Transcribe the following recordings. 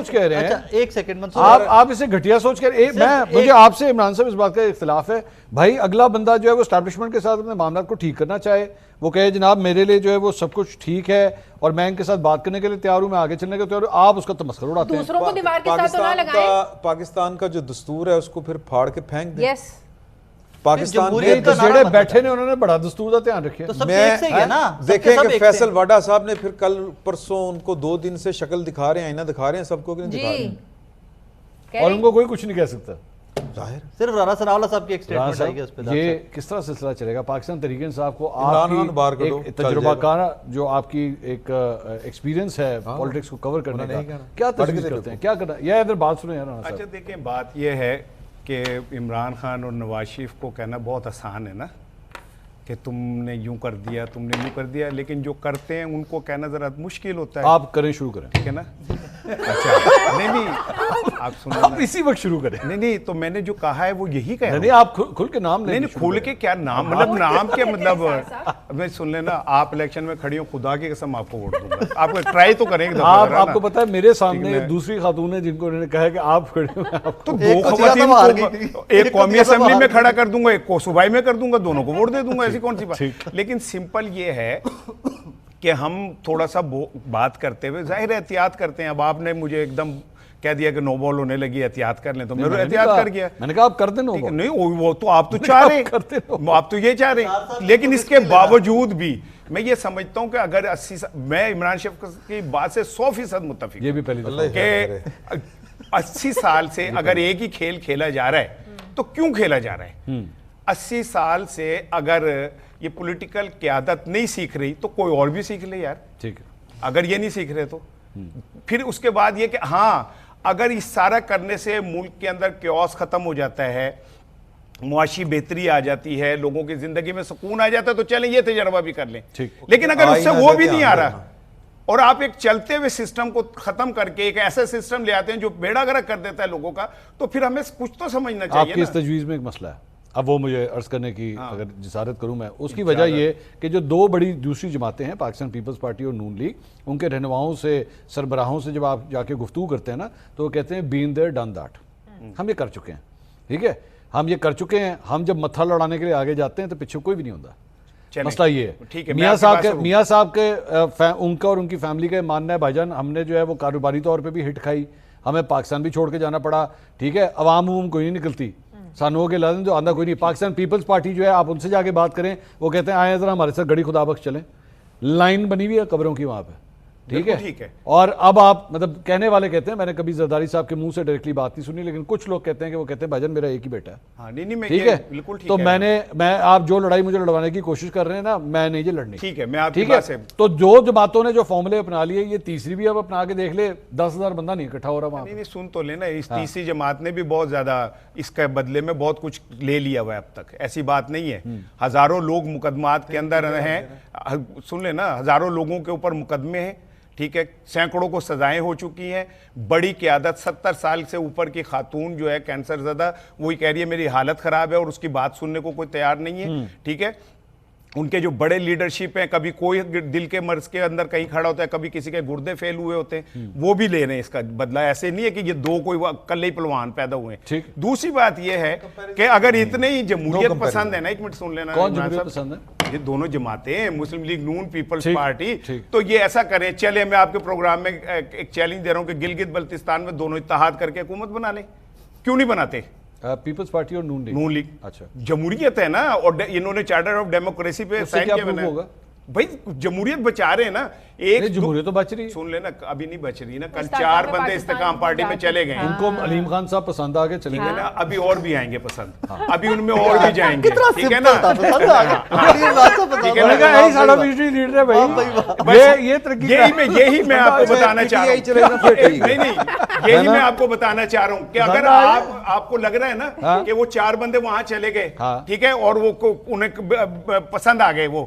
سوچ کہہ رہے ہیں. ایک سیکنڈ منصور, آپ اسے گھٹیا سوچ کر مجھے آپ سے عمران صاحب اس بات کا اختلاف ہے. بھائی اگلا بندہ جو ہے وہ اسٹیبلشمنٹ کے ساتھ اپنے معاملات کو ٹھیک کرنا چاہے, وہ کہے جناب میرے لیے جو ہے وہ سب کچھ ٹھیک ہے اور میں ان کے ساتھ بات کرنے کے لیے تیار ہوں, میں آگے چلنے کے تیار ہوں, آپ اس کا تمسخر اڑاتے ہیں. دوسروں کو دیوار کے ساتھ نہ لگائیں. پاکستان کا جو دستور ہے اس کو پھر پھاڑ کے پھینک دیں. یس, پاکستان جڑے بیٹھے نے انہوں نے بڑا دستور کا دھیان رکھے. تو سب ایک سے ہی ہے نا. دیکھیں کہ فیصل واڈا صاحب نے پھر کل پرسوں ان کو 2 دن سے شکل دکھا رہے ہیں, آئینہ دکھا رہے ہیں سب کو کہ نہیں دکھا رہے ہیں, اور ان کو کوئی کچھ نہیں کہہ سکتا. ظاہر صرف رانا ثناءاللہ صاحب کی ایک سٹیٹمنٹ آئی گی اس پہ. یہ کس طرح سلسلہ چلے گا؟ پاکستان تحریک انصاف کو آپ کی ایک تجربہ کار جو آپ کی ایک ایکسپیرینس ہے پولیٹکس کو کور کرنے کا, کیا تجویز کرتے ہیں, کیا کرنا ہے؟ یا ادھر بات سنیں یار. اچھا دیکھیں, بات یہ ہے کہ عمران خان اور نواز شریف کو کہنا بہت آسان ہے نا کہ تم نے یوں کر دیا, تم نے یوں کر دیا, لیکن جو کرتے ہیں ان کو کہنا ذرا مشکل ہوتا ہے. آپ کریں, شروع کریں. ٹھیک ہے نا. اچھا نہیں آپ سنیں, آپ اسی وقت شروع کریں. نہیں تو میں نے جو کہا ہے وہ یہی کہہ رہا ہوں. نہیں آپ کھل کے نام لیں. نہیں کھول کے کیا نام, مطلب نام کیا مطلب, میں سن لینا آپ الیکشن میں کھڑی ہوں, خدا کی قسم آپ کو ووٹ دوں گا. آپ ٹرائی تو کریں گے. آپ کو پتا ہے میرے سامنے دوسری خاتون ہے جن کو انہوں نے کہا کہ آپ کھڑے ہوئے, تو 2 خواتین کو ایک قومی اسمبلی میں کھڑا کر دوں گا, ایک کو صوبائی میں کر دوں گا, دونوں کو ووٹ دے دوں گا, ایسی کون سی بات. لیکن سمپل یہ ہے کہ ہم تھوڑا سا بات کرتے ہوئے ظاہر احتیاط کرتے ہیں. اب آپ نے مجھے ایک دم کہہ دیا کہ نو بال ہونے لگی, احتیاط کر لیں, تو میں احتیاط کر گیا. میں نے کہا آپ کر دیں نو بال. نہیں وہ تو آپ تو چاہ رہے ہیں, آپ تو یہ چاہ رہے ہیں, لیکن اس کے باوجود بھی میں یہ سمجھتا ہوں کہ اگر 80 میں عمران شریف کی بات سے 100% متفق یہ بھی پہلی دفعہ کہ 80 سال سے اگر ایک ہی کھیل کھیلا جا رہا ہے تو کیوں کھیلا جا رہا ہے. 80 سال سے اگر یہ پولیٹیکل قیادت نہیں سیکھ رہی تو کوئی اور بھی سیکھ لے یار. ٹھیک ہے, اگر یہ نہیں سیکھ رہے تو پھر اس کے بعد یہ کہ ہاں اگر اس سارا کرنے سے ملک کے اندر کیوس ختم ہو جاتا ہے, معاشی بہتری آ جاتی ہے, لوگوں کی زندگی میں سکون آ جاتا ہے, تو چلیں یہ تجربہ بھی کر لیں. لیکن اگر اس سے وہ بھی نہیں آ رہا اور آپ ایک چلتے ہوئے سسٹم کو ختم کر کے ایک ایسا سسٹم لے آتے ہیں جو بیڑا گرک کر دیتا ہے لوگوں کا, تو پھر ہمیں کچھ تو سمجھنا چاہیے. آپ کی اس تجویز میں ایک مسئلہ ہے, اب وہ مجھے عرض کرنے کی اگر جسارت کروں میں, اس کی وجہ یہ کہ جو 2 بڑی دوسری جماعتیں ہیں, پاکستان پیپلز پارٹی اور نون لیگ, ان کے رہنماؤں سے, سربراہوں سے جب آپ جا کے گفتگو کرتے ہیں نا, تو وہ کہتے ہیں بین دیئر ڈن دیٹ. ہم یہ کر چکے ہیں, ٹھیک ہے, ہم یہ کر چکے ہیں. ہم جب متھا لڑانے کے لیے آگے جاتے ہیں تو پیچھے کوئی بھی نہیں ہوتا. مسئلہ یہ ہے میاں صاحب کے ان کا اور ان کی فیملی کا ماننا ہے, بھائی جان ہم نے جو ہے وہ کاروباری طور پہ بھی ہٹ کھائی, ہمیں پاکستان بھی چھوڑ کے جانا پڑا, ٹھیک ہے, عوام کوئی نہیں نکلتی, سانوں کے لازم جو آندہ کوئی نہیں. پاکستان پیپلز پارٹی جو ہے, آپ ان سے جا کے بات کریں, وہ کہتے ہیں آئیں ذرا ہمارے ساتھ گڑی خدا بخش چلیں. لائن بنی ہوئی ہے قبروں کی وہاں پہ, ٹھیک ہے. اور اب آپ مطلب کہنے والے کہتے ہیں, میں نے کبھی زرداری صاحب کے منہ سے ڈائریکٹلی بات نہیں سنی, لیکن کچھ لوگ کہتے ہیں کہ وہ کہتے ہیں بھائی جان میرا ایک ہی بیٹا ہے, ٹھیک ہے, تو میں آپ جو لڑائی مجھے لڑوانے کی کوشش کر رہے ہیں نا, میں نہیں یہ لڑنی, ٹھیک ہے. تو جو جماعتوں نے جو فارمولے اپنا لیے, یہ تیسری بھی اب اپنا کے دیکھ لے, 10,000 بندہ نہیں اکٹھا ہو رہا وہاں. نہیں سن تو لینا, اس تیسری جماعت نے بھی بہت زیادہ اس کے بدلے میں بہت کچھ لے لیا ہوا ہے اب تک, ایسی بات نہیں ہے. ہزاروں لوگ مقدمات کے اندر ہیں, سن لینا, ہزاروں لوگوں کے اوپر مقدمے ہیں, ٹھیک ہے, سینکڑوں کو سزائیں ہو چکی ہیں. بڑی قیادت 70 سال سے اوپر کی خاتون جو ہے کینسر زدہ, وہی کہہ رہی ہے میری حالت خراب ہے, اور اس کی بات سننے کو کوئی تیار نہیں ہے, ٹھیک ہے. ان کے جو بڑے لیڈرشپ ہیں, کبھی کوئی دل کے مرض کے اندر کہیں کھڑا ہوتا ہے, کبھی کسی کے گردے فیل ہوئے ہوتے ہیں, وہ بھی لے رہے ہیں اس کا بدلہ. ایسے نہیں ہے کہ یہ 2 کوئی کل ہی پلوان پیدا ہوئے ہیں. دوسری بات یہ ہے کہ اگر اتنے ہی جمہوریت پسند ہے نا, ایک منٹ سن لینا, کون جمہوریت پسند ہے؟ یہ دونوں جماعتیں ہیں, مسلم لیگ نون, پیپلز پارٹی, تو یہ ایسا کریں, چلے میں آپ کے پروگرام میں ایک چیلنج دے رہا ہوں کہ گلگت بلتستان میں دونوں اتحاد کر کے حکومت بنا لیں. کیوں نہیں بناتے؟ پیپلز پارٹی اور نون لیگ. اچھا, جمہوریت ہے نا, اور انہوں نے چارٹر آف ڈیموکریسی پہ سائن کیا بنا. بھائی جمہوریت بچا رہے ہیں نا, ایک جمہوریت تو بچ رہی, سن لینا, ابھی نہیں بچ رہی نا. کل 4 بندے استحکام پارٹی میں چلے گئے, ان کو علیم خان صاحب پسند آگے چلے گئے نا, ابھی اور بھی آئیں گے پسند, ابھی ان میں اور بھی جائیں گے, ٹھیک ہے نا. یہی میں آپ کو بتانا چاہ رہا ہوں, یہی میں آپ کو بتانا چاہ رہا ہوں کہ اگر آپ کو لگ رہا ہے نا کہ وہ 4 بندے وہاں چلے گئے, ٹھیک ہے, اور وہ انہیں پسند آ گئے وہ,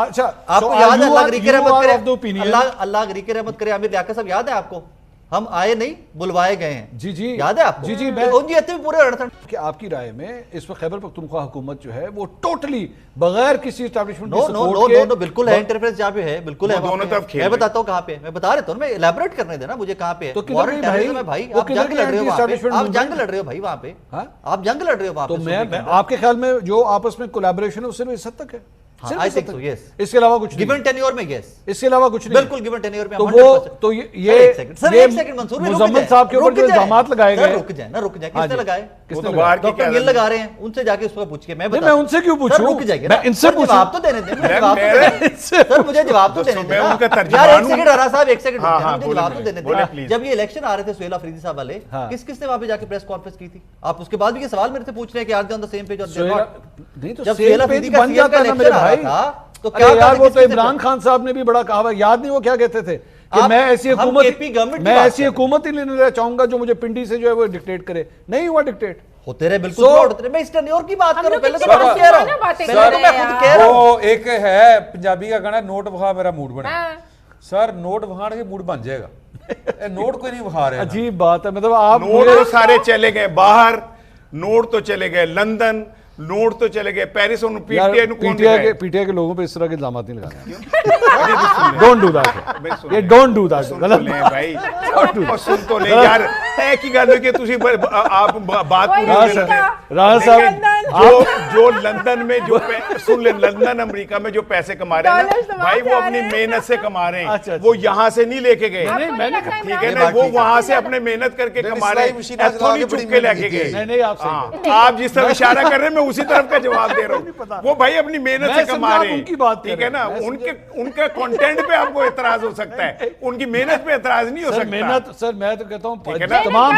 اچھا آپ کو یاد ہے اللہ غریق رحمت کرے اللہ غریق رحمت کرے عامر لیاقت صاحب یاد ہے آپ کو ہم آئے نہیں بلوائے گئے ہیں جی جی یاد ہے آپ کو جی جی پورے کہ آپ کی رائے میں اس وقت خیبر پختونخوا حکومت جو ہے وہ ٹوٹلی بغیر کسی اسٹیبلشمنٹ کی سپورٹ کے نو بالکل ہے انٹرفیرنس جہاں پہ ہے بالکل ہے دونوں طرف کھیل میں بتاتا ہوں کہاں پہ میں بتا رہتا ہوں میں الیبوریٹ کرنے دینا مجھے کہاں پہ ہے تو کدھر گئی بھائی آپ جنگ لڑ رہے ہو وہاں پہ آپ جنگ لڑ رہے ہو بھائی وہاں پہ آپ جنگ لڑ رہے ہو وہاں تو پہ میں آپ کے خیال میں جو آپس میں کولیبریشن ہے وہ صرف اس حد تک ہے I think so, yes. اس کے علاوہ کچھ نہیں گیون ٹینیور میں یس اس کے علاوہ کچھ نہیں بالکل گیون ٹینیور میں تو وہ تو یہ مزمل صاحب کے اوپر جو الزامات لگائے گئے رک جائیں نا رک جائیں کس نے لگائے کس نے لگائے ڈاکٹر گل لگا رہے ہیں ان سے جا کے اس کو پوچھ کے میں میں ان سے کیوں پوچھوں رک جائیے میں ان سے پوچھوں جواب تو دینے دیں سر مجھے جواب تو دینے دیں میں ان کا یار ترجمان ایک سیکنڈ رہا صاحب ایک سیکنڈ مجھے جواب تو دینے دیں جب یہ الیکشن آ رہے تھے سہیل آفریدی صاحب والے کس نے وہاں پہ جا کے پریس کانفرنس کی تھی آپ اس کے بعد بھی یہ سوال میرے سے پوچھ رہے ہیں کہ are they on the same page اور نہیں تو جب سیل سہیل آفریدی کا بن جاتا ہے نا میرے بھائی تو ارے یار وہ تو عمران خان صاحب نے بھی بڑا کہا ہوا یاد نہیں وہ کیا کہتے تھے کہ میں ایسی حکومت ہی لینا چاہوں گا جو مجھے پنڈی سے جو ہے وہ ڈکٹیٹ کرے نہیں ہوا ڈکٹیٹ ہوتے رہے بالکل ہوتے رہے میں اس ٹینیور کی بات کروں پہلے تو میں کہہ رہا ہوں پہلے تو میں خود کہہ رہا ہوں وہ ایک ہے پنجابی کا گانا نوٹ وہا میرا موڈ بنے سر نوٹ وہانے کے موڈ بن جائے گا نوٹ کوئی نہیں وہا رہے عجیب بات ہے مطلب آپ نوٹ تو سارے چلے گئے باہر نوٹ تو چلے گئے لندن نوٹ تو چلے گئے پیرس اور پی ٹی آئی کے لوگوں پہ اس طرح کے الزامات نہیں لگانے ڈونٹ ڈو دیٹ یہ ڈونٹ ڈو دیٹ بھائی سن تو لے یار ایک ہی گل کہ تسی آپ بات رانا صاحب جو لندن میں جو سن لیں لندن امریکہ میں جو پیسے کما رہے ہیں نا بھائی وہ اپنی محنت سے کما رہے ہیں وہ یہاں سے نہیں لے کے گئے ٹھیک ہے نا وہ وہاں سے اپنے محنت کر کے کما رہے ہیں تھوڑی چپ کے لے کے گئے آپ جس طرح اشارہ کر رہے ہیں میں اسی طرف کا جواب دے رہا ہوں وہ بھائی اپنی محنت سے کما رہے ہیں ٹھیک ہے نا ان کے کنٹینٹ پہ آپ کو اعتراض ہو سکتا ہے ان کی محنت پہ اعتراض نہیں ہو سکتا سر میں تو کہتا ہوں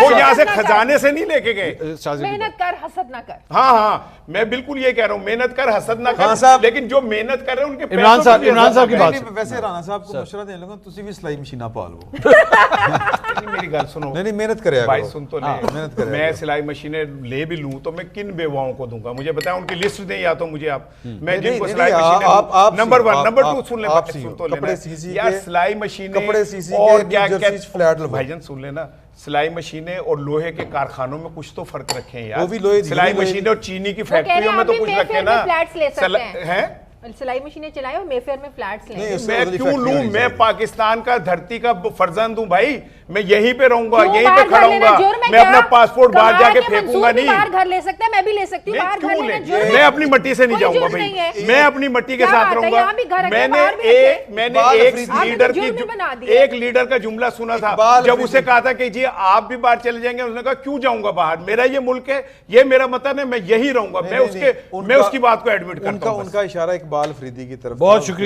وہ یہاں سے خزانے سے نہیں لے کے گئے محنت کر حسد نہ کر ہاں میں بالکل یہ کہہ رہا ہوں محنت کر حسد نہ کر لیکن جو محنت کر رہے ہیں ان کے عمران صاحب کی بات ویسے رانا صاحب کو مشورہ دینے لگا تسی بھی سلائی مشینہ پا لو میری گل سنو نہیں محنت کرے بھائی سن تو لے میں سلائی مشینیں لے بھی لوں تو میں کن بیواؤں کو دوں گا مجھے بتائیں ان کی لسٹ دیں یا تو مجھے آپ میں جن کو سلائی مشینیں نمبر 1 نمبر 2 سن لیں سن تو لینا یار سلائی مشینیں اور کیا بھائی جان سن لینا سلائی مشینیں اور لوہے کے کارخانوں میں کچھ تو فرق رکھیں یار سلائی مشینیں اور چینی کی فیکٹریوں میں تو کچھ رکھیں نا سلائی مشینیں چلائے اور میفیئر میں فلیٹس لیں میں کیوں لوں میں پاکستان کا دھرتی کا فرزند ہوں بھائی میں یہیں پہ رہوں گا یہیں پہ کھڑا ہوں گا میں اپنا پاسپورٹ باہر جا کے پھینکوں گا نہیں باہر گھر لے سکتے ہیں میں بھی لے سکتی ہوں باہر گھر لینا جرم ہے میں اپنی مٹی سے نہیں جاؤں گا بھائی میں اپنی مٹی کے ساتھ رہوں گا میں نے ایک لیڈر کا جملہ سنا تھا جب اسے کہا تھا کہ جی آپ بھی باہر چلے جائیں گے اس نے کہا کیوں جاؤں گا باہر میرا یہ ملک ہے یہ میرا وطن ہے میں یہی رہوں گا میں اس کی بات کو ایڈمٹ کرتا ہوں ان کا اشارہ اقبال فریدی کی طرف بہت شکریہ